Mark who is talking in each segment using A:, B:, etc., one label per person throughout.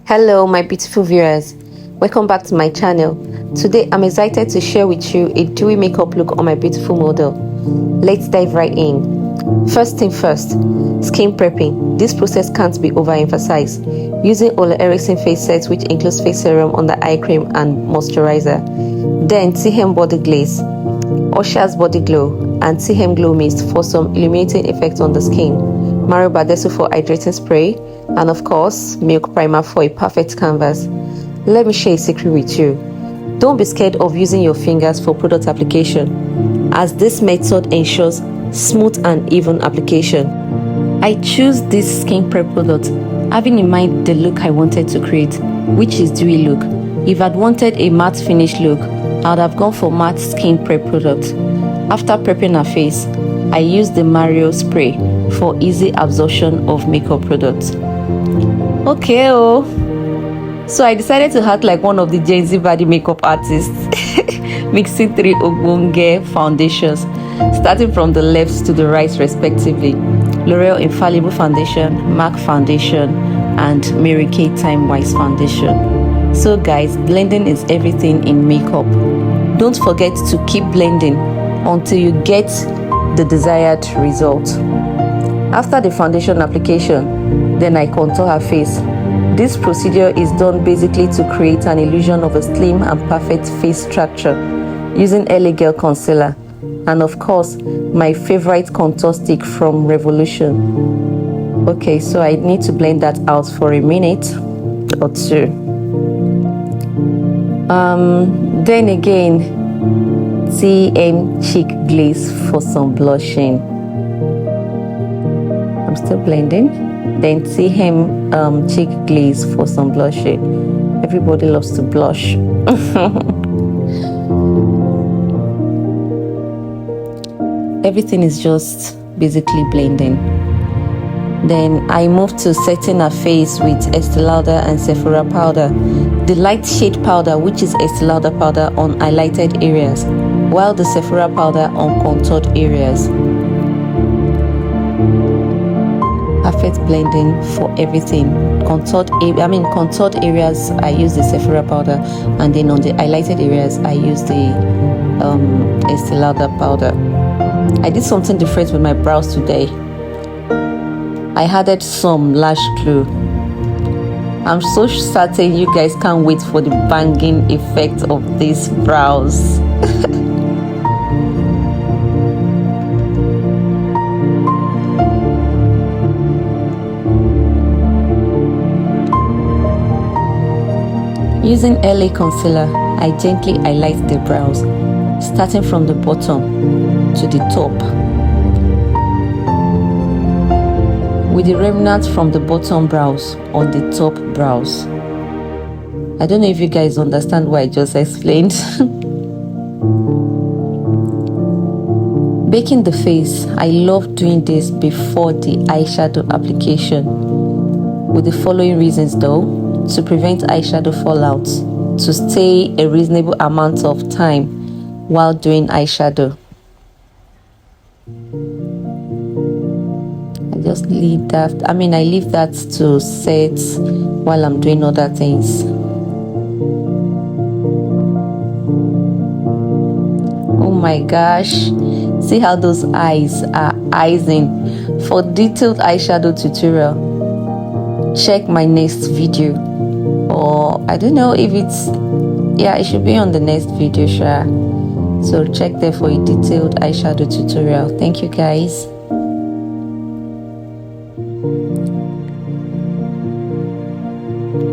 A: Hello my beautiful viewers, welcome back to my channel. Today I'm excited to share with you a dewy makeup look on my beautiful model. Let's dive right in. First thing first, skin prepping. This process can't be overemphasized. Using Ole Erickson face set, which includes face serum, under eye cream and moisturizer. Then T-Hem body glaze, Osha's body glow, and T-Hem glow mist for some illuminating effect on the skin. Mario Badessu for hydrating spray, and of course milk primer for a perfect canvas. Let me share a secret with you. Don't be scared of using your fingers for product application, as this method ensures smooth and even application. I choose this skin prep product having in mind the look I wanted to create, which is dewy look. If I'd wanted a matte finish look, I would have gone for matte skin prep product. After prepping her face, I used the Mario spray for easy absorption of makeup products. Okay, so I decided to act like one of the Gen Z body makeup artists, mixing 3 Ogbonge foundations, starting from the left to the right respectively. L'Oreal Infallible Foundation, MAC Foundation, and Mary Kay Time Wise Foundation. So guys, blending is everything in makeup. Don't forget to keep blending until you get the desired result. After the foundation application, then I contour her face. This procedure is done basically to create an illusion of a slim and perfect face structure using LA Girl concealer, and of course my favorite contour stick from Revolution. Okay, so I need to blend that out for a minute or two. Then again, T-Hem cheek glaze for some blushing. I'm still blending. Then T-Hem cheek glaze for some blushing. Everybody loves to blush. Everything is just basically blending. Then I moved to setting her face with Estee Lauder and Sephora powder. The light shade powder, which is Estee Lauder powder, on highlighted areas, while the Sephora powder on contoured areas. Perfect blending for everything. Contoured areas I use the Sephora powder, and then on the highlighted areas I use the Estee Lauder powder. I did something different with my brows today. I added some lash glue. I'm so certain you guys can't wait for the banging effect of these brows. Using LA concealer, I gently highlight the brows, starting from the bottom to the top, with the remnants from the bottom brows on the top brows. I don't know if you guys understand what I just explained. Baking the face, I love doing this before the eyeshadow application, with the following reasons though: to prevent eyeshadow fallout, to stay a reasonable amount of time while doing eyeshadow. I leave that to set while I'm doing other things. Oh my gosh, see how those eyes are icing. For detailed eyeshadow tutorial, check my next video, or I don't know if it should be on the next video, sure. So check there for a detailed eyeshadow tutorial. Thank you guys.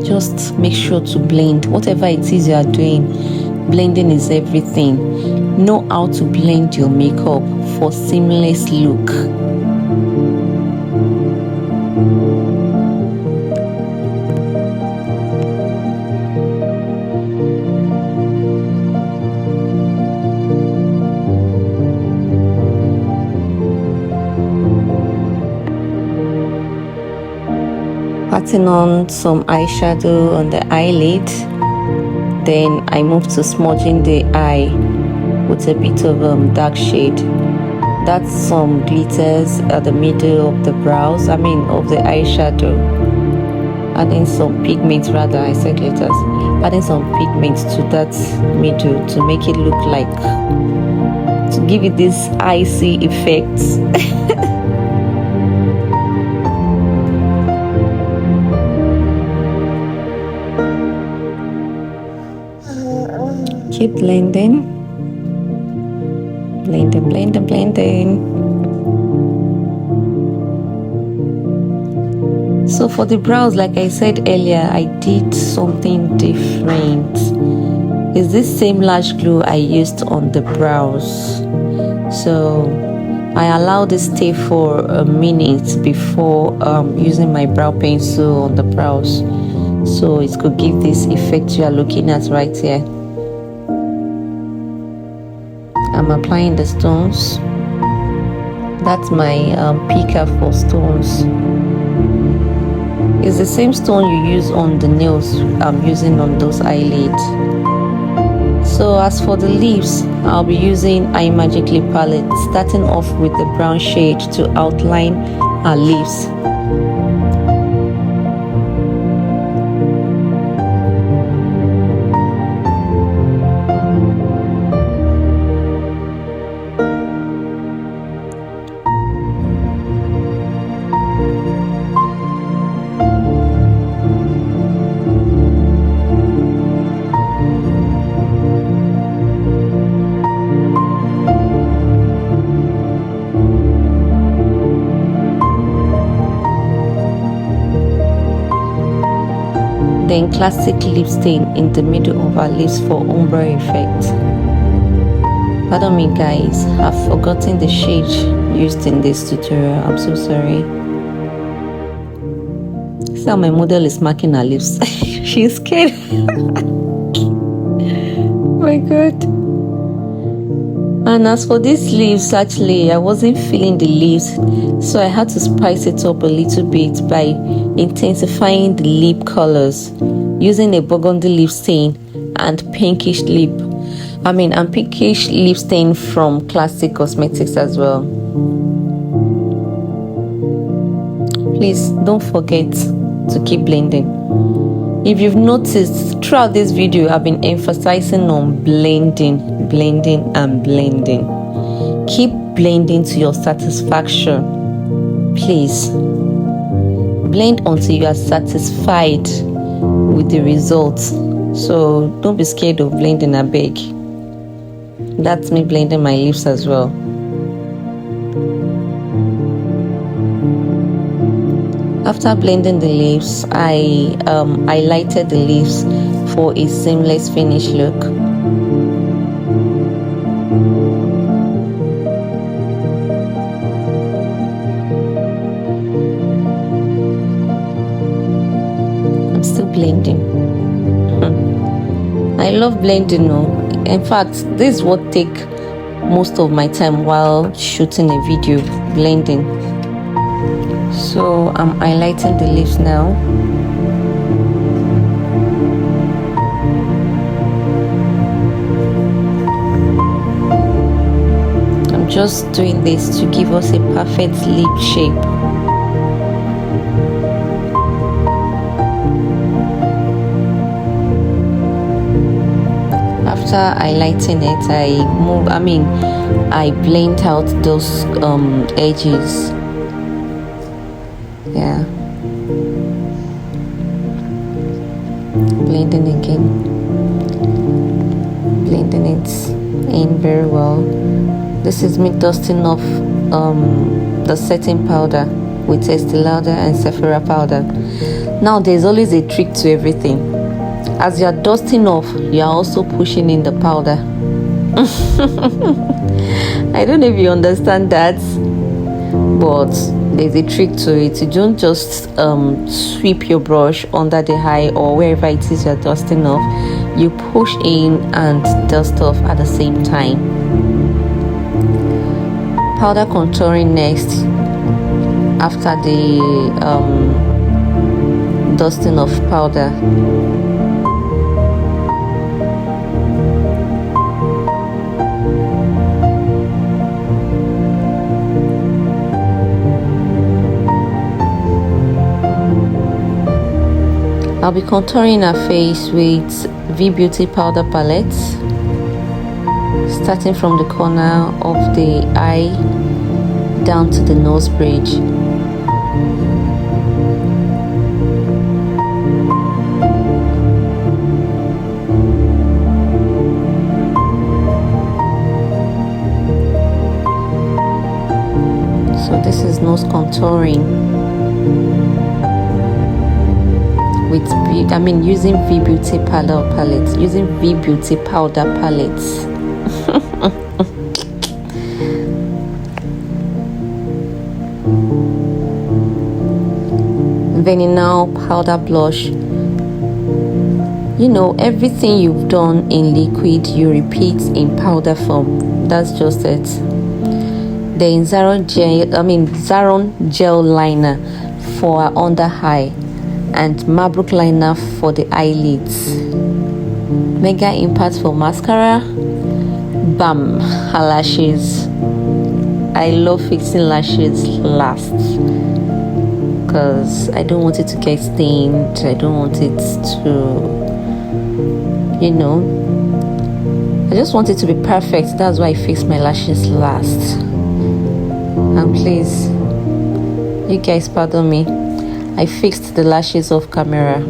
A: Just make sure to blend whatever it is you are doing. Blending is everything. Know how to blend your makeup for seamless look. Patting on some eyeshadow on the eyelid. Then I move to smudging the eye with a bit of dark shade. That's some glitters at the middle of the brows, of the eyeshadow. adding some pigments, rather I said letters, adding some pigments to that middle to make it look like, to give it this icy effect. Keep blending, blending. So for the brows, like I said earlier, I did something different. It's this same lash glue I used on the brows. So I allowed it stay for a minute before using my brow pencil on the brows, so it could give this effect you are looking at right here. I'm applying the stones. That's my picker for stones. It's the same stone you use on the nails I'm using on those eyelids. So as for the leaves, I'll be using iMagically palette, starting off with the brown shade to outline our leaves. Then classic lip stain in the middle of our lips for ombre effect. Pardon me guys, I've forgotten the shade used in this tutorial. I'm so sorry. See how my model is marking her lips. She's scared. My god. And as for these leaves, actually I wasn't feeling the leaves, so I had to spice it up a little bit by intensifying the lip colors using a burgundy lip stain and pinkish lip stain from Classic Cosmetics as well. Please don't forget to keep blending. If you've noticed, throughout this video I've been emphasizing on blending and blending. Keep blending to your satisfaction. Please blend until you are satisfied with the results. So don't be scared of blending, I beg. That's me blending my lips as well. After blending the leaves, I highlighted the leaves for a seamless finish look. I'm still blending. I love blending. In fact, this is what takes most of my time while shooting a video, blending. So I'm highlighting the leaves now. I'm just doing this to give us a perfect lip shape. After highlighting it, I blend out those edges. Yeah, blending again, blending it in very well. This is me dusting off the setting powder with Estee Lauder and Sephora powder. Now there's always a trick to everything. As you're dusting off, you're also pushing in the powder. I don't know if you understand that, but there's a trick to it. You don't just sweep your brush under the eye or wherever it is you're dusting off. You push in and dust off at the same time. Powder contouring next after the dusting of powder. I'll be contouring her face with V Beauty powder palette, starting from the corner of the eye down to the nose bridge. So this is nose contouring with using V Beauty powder palette, Then now powder blush. You know, everything you've done in liquid, you repeat in powder form. That's just it. Then Zaron gel liner for our under eye, and Mabrook liner for the eyelids. Mega impact for mascara. Bam, her lashes. I love fixing lashes last because I don't want it to get stained. I don't want it to, I just want it to be perfect. That's why I fix my lashes last. And please, you guys pardon me, I fixed the lashes off camera.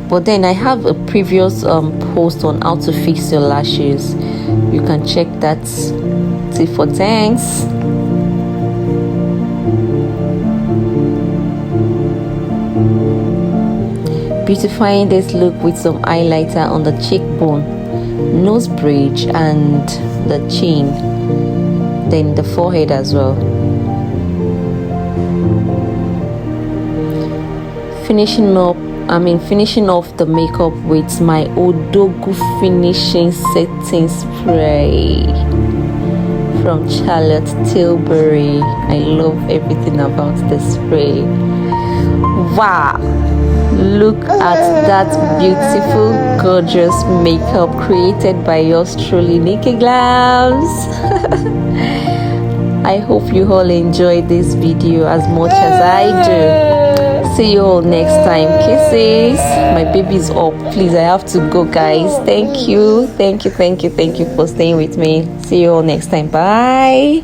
A: But then I have a previous post on how to fix your lashes. You can check that. See for thanks. Beautifying this look with some highlighter on the cheekbone, nose bridge, and the chin, then the forehead as well. Finishing off the makeup with my Odogu finishing setting spray from Charlotte Tilbury. I love everything about this spray. Wow, look at that beautiful, gorgeous makeup created by yours truly, Nikki Glams. I hope you all enjoyed this video as much as I do. See you all next time. Kisses. My baby's up. Please, I have to go, guys. Thank you for staying with me. See you all next time. Bye.